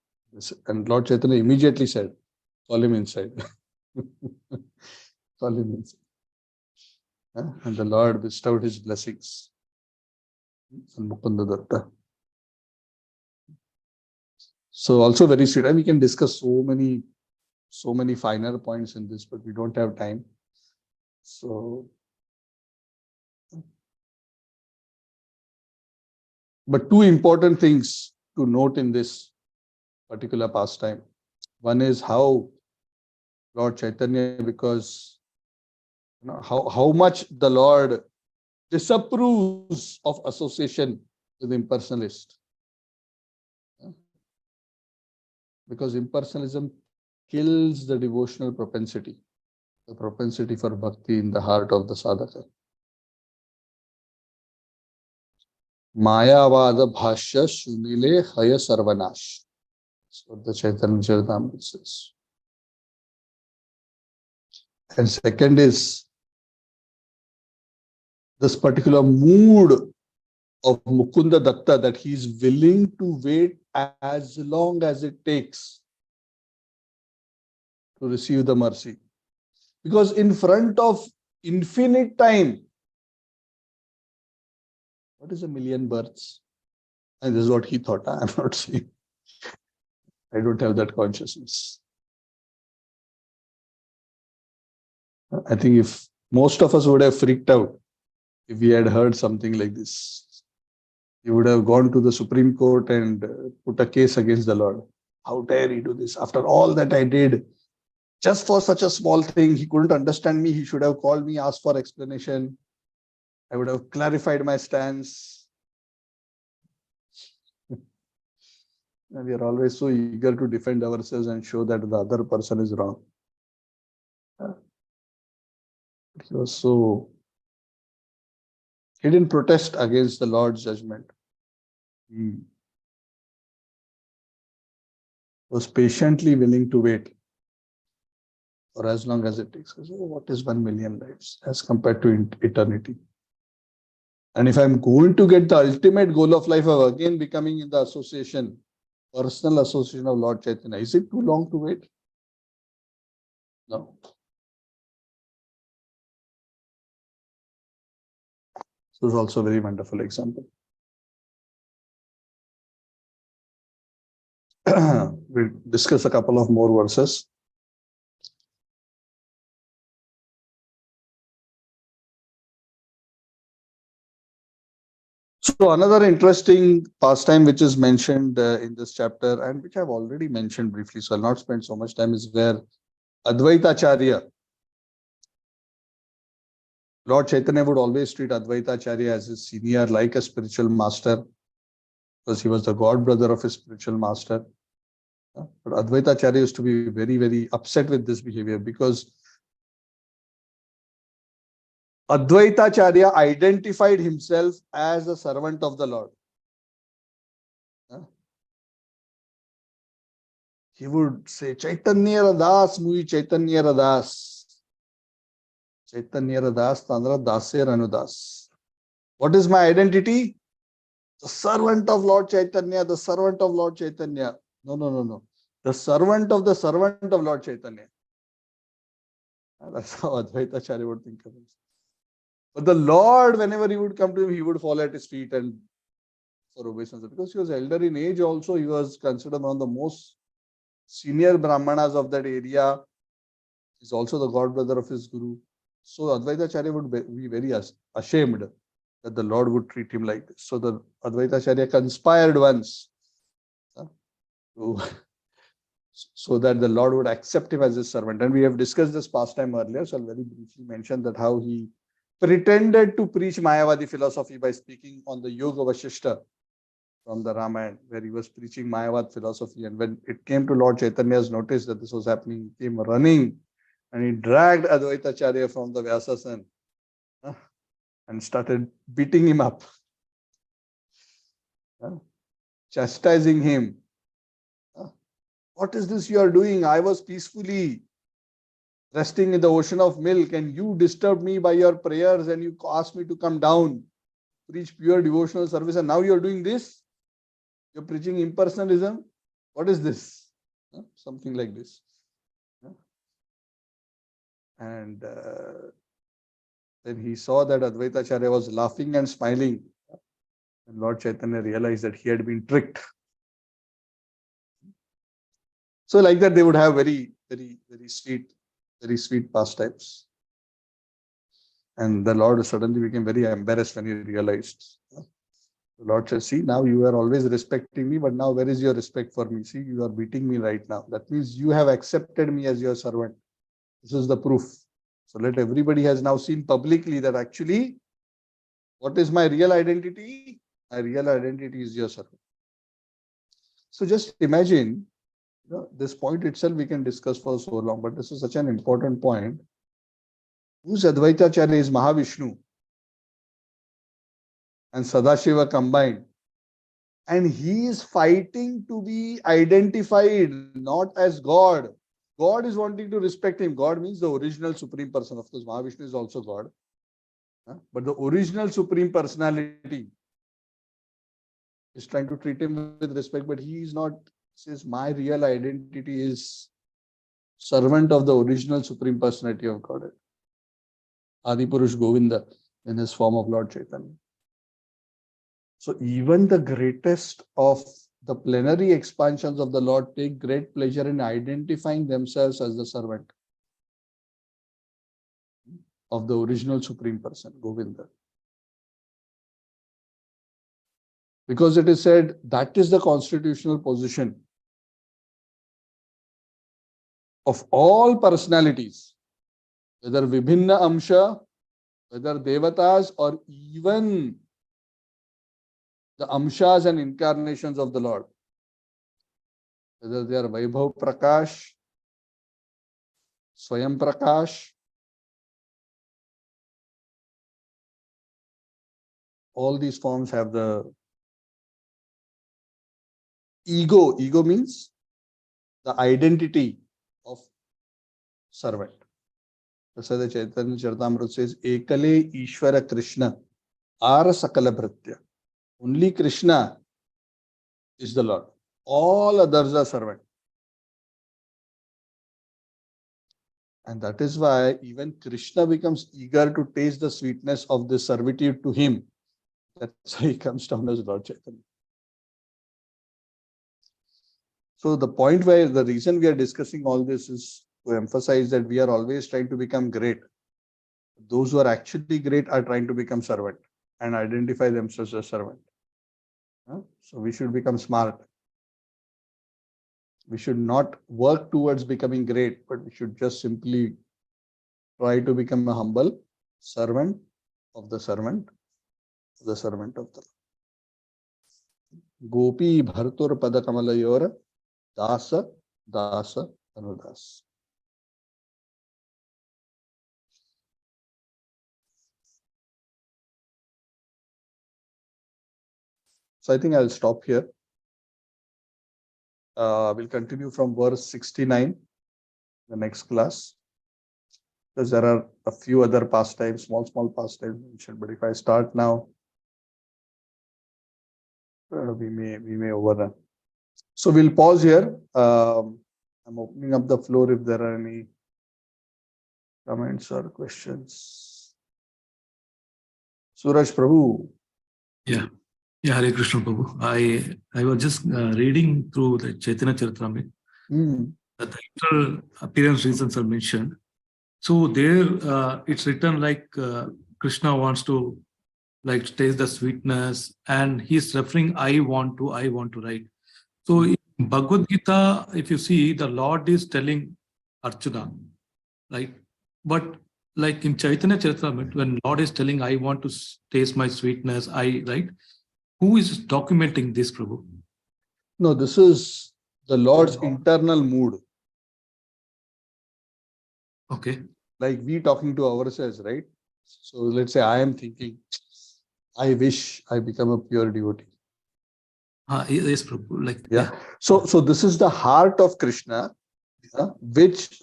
And Lord Chaitanya immediately said, call him inside. Call him inside. And the Lord bestowed his blessings on Mukunda Datta. So also very sweet. And we can discuss so many finer points in this, but we don't have time. So, but two important things to note in this particular pastime. One is how Lord Chaitanya, because how much the Lord disapproves of association with impersonalist. Because impersonalism kills the devotional propensity, the propensity for bhakti in the heart of the sadhaka. Mayavada bhashya shunile haya sarvanash. That's what the Chaitanya Charitamrita says. And second is this particular mood of Mukunda Datta, that he is willing to wait as long as it takes to receive the mercy. Because in front of infinite time, what is 1 million births? And this is what he thought. I'm not saying. I don't have that consciousness. I think if most of us would have freaked out if we had heard something like this, he would have gone to the Supreme Court and put a case against the Lord. How dare he do this? After all that I did, just for such a small thing, he couldn't understand me. He should have called me, asked for explanation. I would have clarified my stance. And we are always so eager to defend ourselves and show that the other person is wrong. He didn't protest against the Lord's judgment. He was patiently willing to wait for as long as it takes. So what is 1 million lives as compared to eternity? And if I'm going to get the ultimate goal of life of again becoming in the association, personal association of Lord Chaitanya, is it too long to wait? No. This is also a very wonderful example. We'll discuss a couple of more verses. So another interesting pastime which is mentioned in this chapter, and which I've already mentioned briefly, so I'll not spend so much time, is where Advaitacharya, Lord Chaitanya would always treat Advaitacharya as his senior, like a spiritual master, because he was the god brother of his spiritual master. But Advaitacharya used to be very, very upset with this behavior, because Advaitacharya identified himself as a servant of the Lord. he would say, Chaitanya Radas, Mui Chaitanya Radas. Chaitanya Radas, Tandra Dase Ranudas. What is my identity? The servant of Lord Chaitanya, the servant of Lord Chaitanya. No. The servant of Lord Chaitanya. That's how Advaita Acharya would think of it. But the Lord, whenever he would come to him, he would fall at his feet and for obeisance. Because he was elder in age also, he was considered one of the most senior Brahmanas of that area. He's also the god brother of his guru. So Advaita Acharya would be very ashamed that the Lord would treat him like this. So the Advaita Acharya conspired once so that the Lord would accept him as his servant. And we have discussed this pastime earlier, so I'll very briefly mention that how he pretended to preach Mayavadi philosophy by speaking on the Yoga Vashishta from the Ramayana, where he was preaching Mayavad philosophy. And when it came to Lord Chaitanya's notice that this was happening, he came running and he dragged Advaita Acharya from the Vyasasan and started beating him up, chastising him. What is this you are doing? I was peacefully resting in the ocean of milk and you disturbed me by your prayers and you asked me to come down, preach pure devotional service, and now you are doing this? You're preaching impersonalism? What is this? Something like this. And then he saw that Advaita Acharya was laughing and smiling. And Lord Chaitanya realized that he had been tricked. So like that, they would have very sweet pastimes. And the Lord suddenly became very embarrassed when he realized. The Lord said, see, now you are always respecting me, but now where is your respect for me? See, you are beating me right now. That means you have accepted me as your servant. This is the proof. So let everybody has now seen publicly that actually, what is my real identity? My real identity is your servant. So just imagine, this point itself we can discuss for so long, but this is such an important point. Whose Advaita Acharya is Mahavishnu and Sadashiva combined. And he is fighting to be identified not as God. God is wanting to respect him. God means the original supreme person. Of course, Mahavishnu is also God. But the original supreme personality is trying to treat him with respect, but he is not. Says, my real identity is servant of the original supreme personality of God. Adipurush Govinda in his form of Lord Chaitanya. So even the greatest of the plenary expansions of the Lord take great pleasure in identifying themselves as the servant of the original supreme person, Govinda. Because it is said that is the constitutional position of all personalities, whether Vibhinna Amsha, whether Devatas, or even the Amshas and incarnations of the Lord, whether they are Vaibhav Prakash, Swayam Prakash, all these forms have the ego. Ego means the identity of servant. That's why the Chaitanya Charitamrita says, Ekale Ishvara Krishna Ara Sakala Bhritya. Only Krishna is the Lord. All others are servant. And that is why even Krishna becomes eager to taste the sweetness of the servitude to him. That's why he comes down as Lord Chaitanya. So the point where the reason we are discussing all this is to emphasize that we are always trying to become great. Those who are actually great are trying to become servant and identify themselves as servant. So we should become smart. We should not work towards becoming great, but we should just simply try to become a humble servant of the servant of the servant of the Lord. Gopi Bhartur Padakamalayor Dasa Dasa Anudas. So I think I'll stop here. We'll continue from verse 69, the next class, because there are a few other pastimes, small pastimes mentioned. But if I start now, we may overrun. So we'll pause here. I'm opening up the floor if there are any comments or questions. Suraj Prabhu. Yeah. Yeah, Hare Krishna Prabhu. I was just reading through the Chaitanya Charitamrita. That the internal appearance reasons are mentioned. So there, it's written like Krishna wants to like taste the sweetness, and he's referring I want to, right? So in Bhagavad Gita, if you see, the Lord is telling Arjuna, right? But like in Chaitanya Charitamrita, when Lord is telling I want to taste my sweetness, right? Who is documenting this, Prabhu? No, this is the Lord's internal mood. Okay. Like we talking to ourselves, right? So let's say I am thinking, I wish I become a pure devotee. Yes, Prabhu. Like yeah. So this is the heart of Krishna, which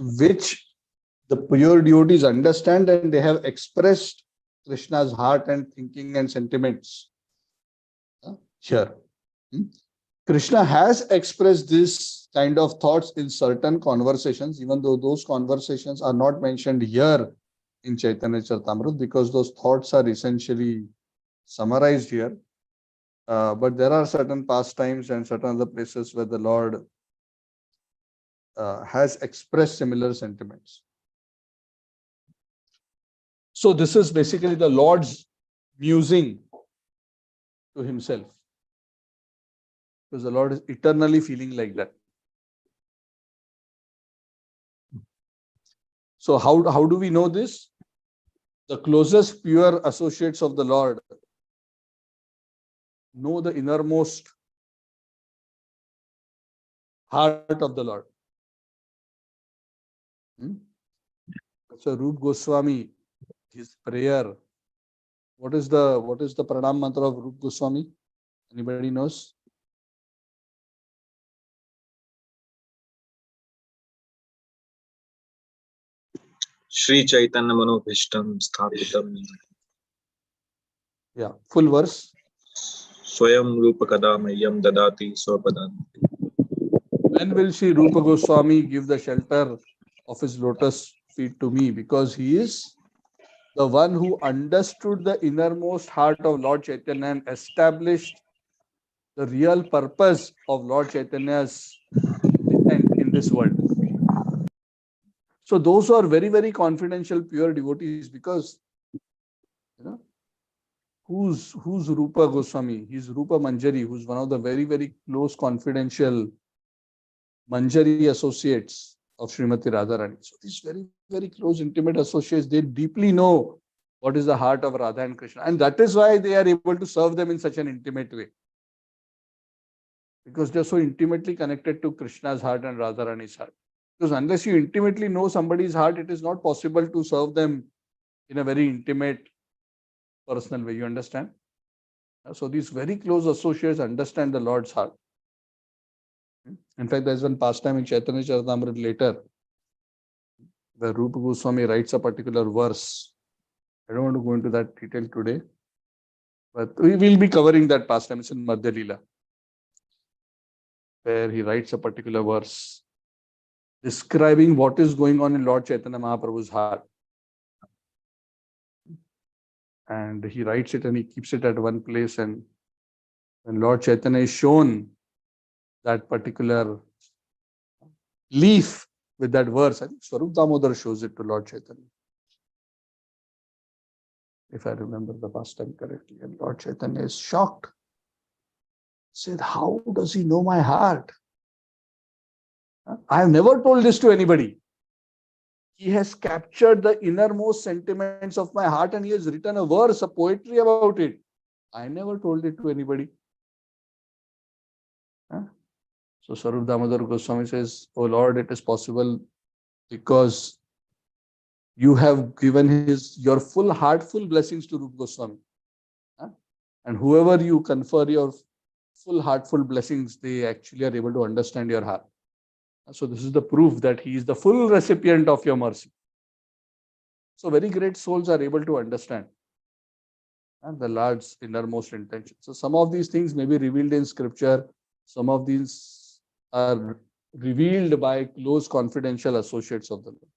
the pure devotees understand, and they have expressed Krishna's heart and thinking and sentiments here. Krishna has expressed this kind of thoughts in certain conversations, even though those conversations are not mentioned here in Chaitanya Charitamrita, because those thoughts are essentially summarized here. But there are certain pastimes and certain other places where the Lord has expressed similar sentiments. So this is basically the Lord's musing to himself, because the Lord is eternally feeling like that. So how do we know this? The closest pure associates of the Lord know the innermost heart of the Lord. So Rup Goswami, his prayer. What is the pranam mantra of Rup Goswami? Anybody knows? Shri Chaitanya Manobhishtam Sthapitam. Yeah, full verse. Swayam Rupakada Mayam Dadati Swapadan. When will Shri Rupa Goswami give the shelter of his lotus feet to me? Because he is the one who understood the innermost heart of Lord Chaitanya and established the real purpose of Lord Chaitanya's intent in this world. So those are very, very confidential, pure devotees, because who's Rupa Goswami? He's Rupa Manjari, who's one of the very, very close, confidential Manjari associates of Srimati Radharani. So these very, very close, intimate associates, they deeply know what is the heart of Radha and Krishna. And that is why they are able to serve them in such an intimate way. Because they're so intimately connected to Krishna's heart and Radharani's heart. Because unless you intimately know somebody's heart, it is not possible to serve them in a very intimate, personal way. You understand? So these very close associates understand the Lord's heart. In fact, there's one pastime in Chaitanya Charitamrita later, where Rupa Goswami writes a particular verse. I don't want to go into that detail today, but we will be covering that pastime. It's in Madhya Lila, where he writes a particular verse describing what is going on in Lord Chaitanya Mahaprabhu's heart. And he writes it and he keeps it at one place, and when Lord Chaitanya is shown that particular leaf with that verse, I think Swarup Damodar shows it to Lord Chaitanya, if I remember the pastime correctly. And Lord Chaitanya is shocked. Said, how does he know my heart? I have never told this to anybody. He has captured the innermost sentiments of my heart, and he has written a verse, a poetry about it. I never told it to anybody. So Swarup Damodar Goswami says, oh Lord, it is possible because you have given your full heartful blessings to Rupa Goswami. And whoever you confer your full heartful blessings, they actually are able to understand your heart. So this is the proof that he is the full recipient of your mercy. So very great souls are able to understand and the Lord's innermost intention. So some of these things may be revealed in scripture. Some of these are revealed by close confidential associates of the Lord.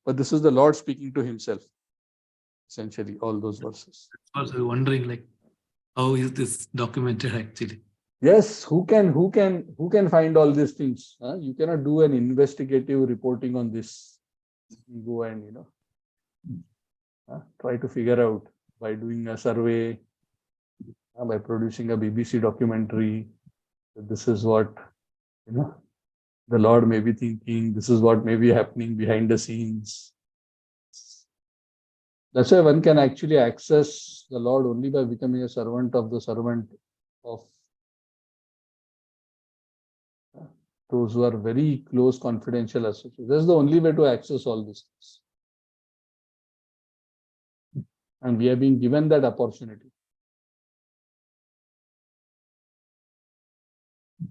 But this is the Lord speaking to himself, essentially, all those verses. I was wondering, like, how is this documented actually? Yes, who can find all these things? You cannot do an investigative reporting on this. You go and try to figure out by doing a survey, by producing a BBC documentary. This is what the Lord may be thinking. This is what may be happening behind the scenes. That's why one can actually access the Lord only by becoming a servant of the servant of those who are very close confidential associates. That's the only way to access all these things. And we are being given that opportunity.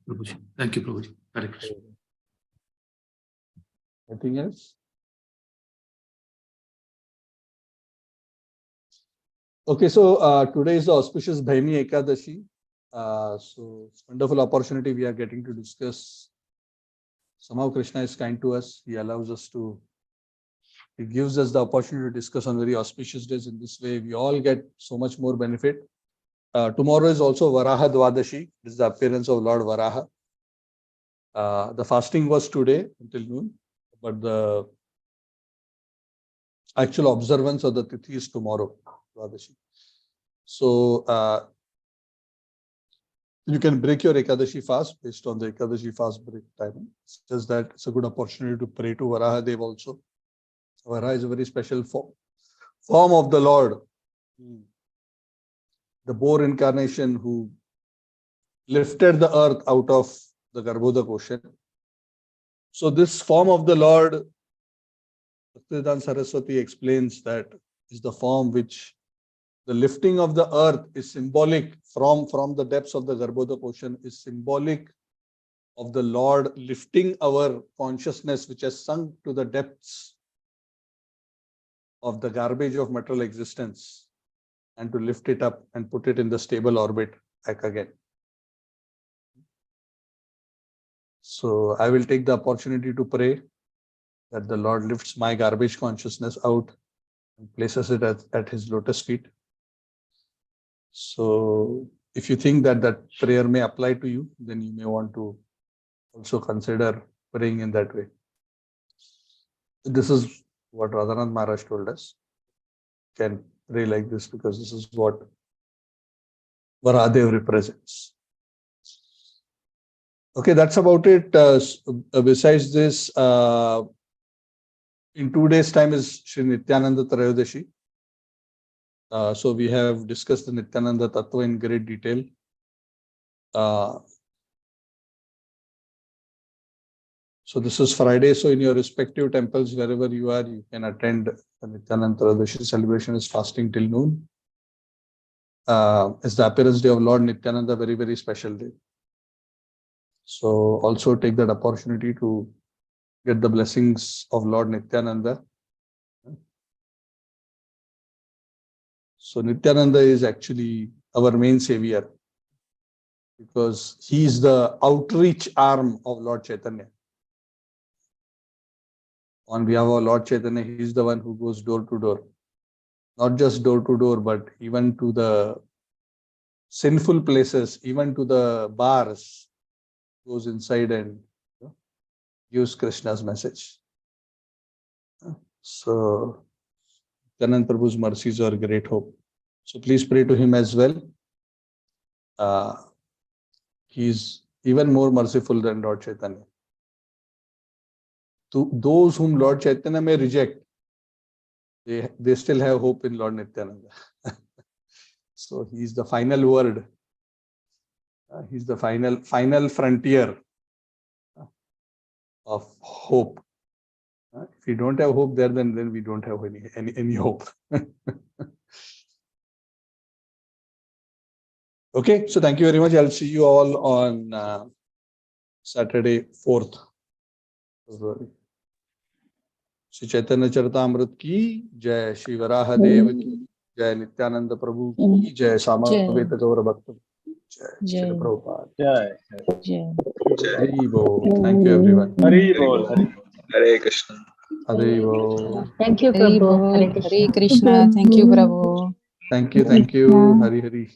Prabhuji. Thank you, Prabhuji. Hare Krishna. Anything else? Okay, so today is the auspicious Bhaimi Ekadashi. So it's a wonderful opportunity we are getting to discuss. Somehow Krishna is kind to us. He allows us to, he gives us the opportunity to discuss on very auspicious days. In this way, we all get so much more benefit. Tomorrow is also Varaha Dwadashi. This is the appearance of Lord Varaha. The fasting was today until noon, but the actual observance of the Tithi is tomorrow, Dwadashi. So you can break your Ekadashi fast based on the Ekadashi fast break timing. It's just that it's a good opportunity to pray to Varaha Dev also. Varaha is a very special form of the Lord. The boar incarnation who lifted the earth out of the Garbhodak ocean. So this form of the Lord, Bhaktivedanta Saraswati explains that is the form which the lifting of the earth is symbolic from the depths of the Garbhodak ocean, is symbolic of the Lord lifting our consciousness, which has sunk to the depths of the garbage of material existence, and to lift it up and put it in the stable orbit back again. So I will take the opportunity to pray that the Lord lifts my garbage consciousness out and places it at his lotus feet. So if you think that that prayer may apply to you, then you may want to also consider praying in that way. This is what Radhanath Maharaj told us. Can pray like this because this is what Varahadev represents. Okay, that's about it. Besides this, in 2 days' time is Sri Nityananda Trayodashi. So we have discussed the Nityananda Tattva in great detail. So this is Friday. So in your respective temples, wherever you are, you can attend the Nityananda Trayodashi celebration. Is fasting till noon. It's the appearance day of Lord Nityananda, very, very special day. So also take that opportunity to get the blessings of Lord Nityananda. So Nityananda is actually our main savior because he is the outreach arm of Lord Chaitanya. On behalf of Lord Chaitanya, he is the one who goes door to door. Not just door to door, but even to the sinful places, even to the bars, goes inside and gives Krishna's message. So Nityananda Prabhu's mercies are great hope. So please pray to him as well. He is even more merciful than Lord Chaitanya. To those whom Lord Chaitanya may reject, they still have hope in Lord Nityananda. So he is the final word. He's the final frontier of hope. If we don't have hope there, then we don't have any hope. Okay, so thank you very much. I'll see you all on Saturday, 4th February. Shri Chaitanya Charitamrita की जय, श्री वराह देव की जय, नित्यानंद प्रभु की जय, सामवेद गौर भक्त जय, श्री प्रभुपाद जय हरि बोल. Thank you everyone. हरि बोल Hare Krishna. हरि बोल. Thank you, Hare Prabhu. Bol, Hare Hare Krishna. Krishna. Thank you, Prabhu. Thank you. Hari Hari.